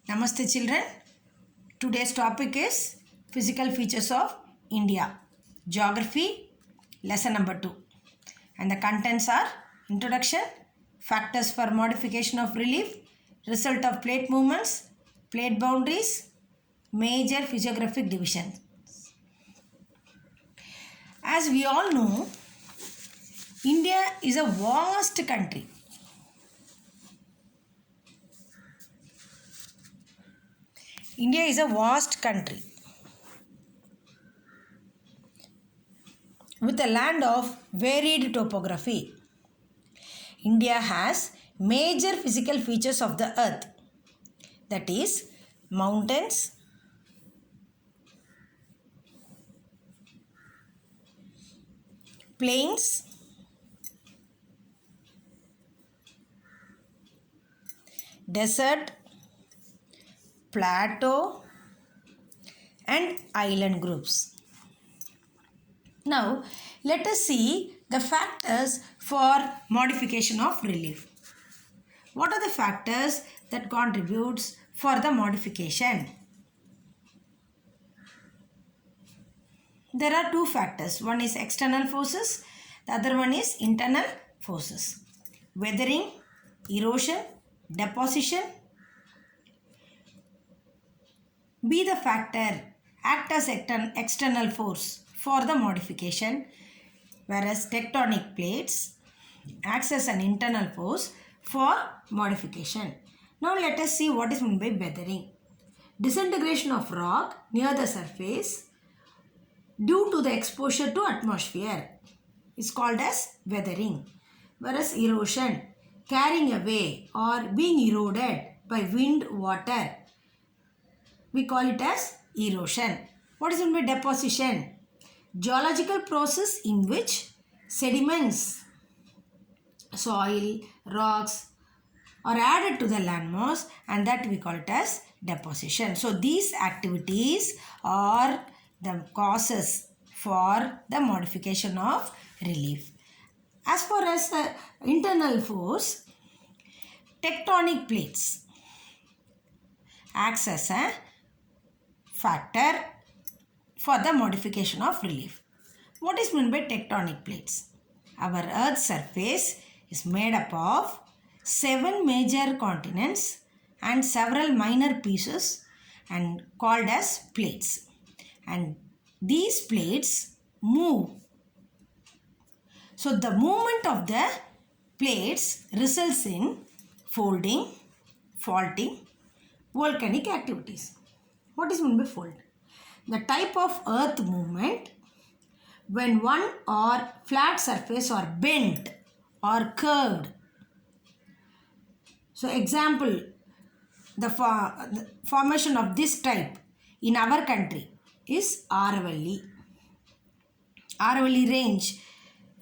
Namaste children. Today's topic is physical features of India. Geography lesson number 2. And the contents are introduction, factors for modification of relief, result of plate movements, plate boundaries, major physiographic divisions. As we all know, India is a vast country. India is a vast country with a land of varied topography. India has major physical features of the earth, that is mountains, plains, desert, plateau and island groups. Now let us see the factors for modification of relief. What are the factors that contributes for the modification? There are two factors. One is external forces, the other one is internal forces. Weathering, erosion, deposition be the factor, act as external force for the modification, whereas tectonic plates acts as an internal force for modification. Now let us see what is meant by weathering. Disintegration of rock near the surface due to the exposure to atmosphere is called as weathering, whereas erosion, carrying away or being eroded by wind, water, we call it as erosion. What is meant by deposition? Geological process in which sediments, soil, rocks are added to the landmass, and that we call it as deposition. So these activities are the causes for the modification of relief. As far as the internal force, tectonic plates acts as a factor for the modification of relief. What is meant by tectonic plates? Our Earth's surface is made up of 7 major continents and several minor pieces and called as plates. And these plates move. So the movement of the plates results in folding, faulting, volcanic activities. What is meant by fold? The type of earth movement when one or flat surface are bent or curved. So example, the formation of this type in our country is Aravalli. Aravalli range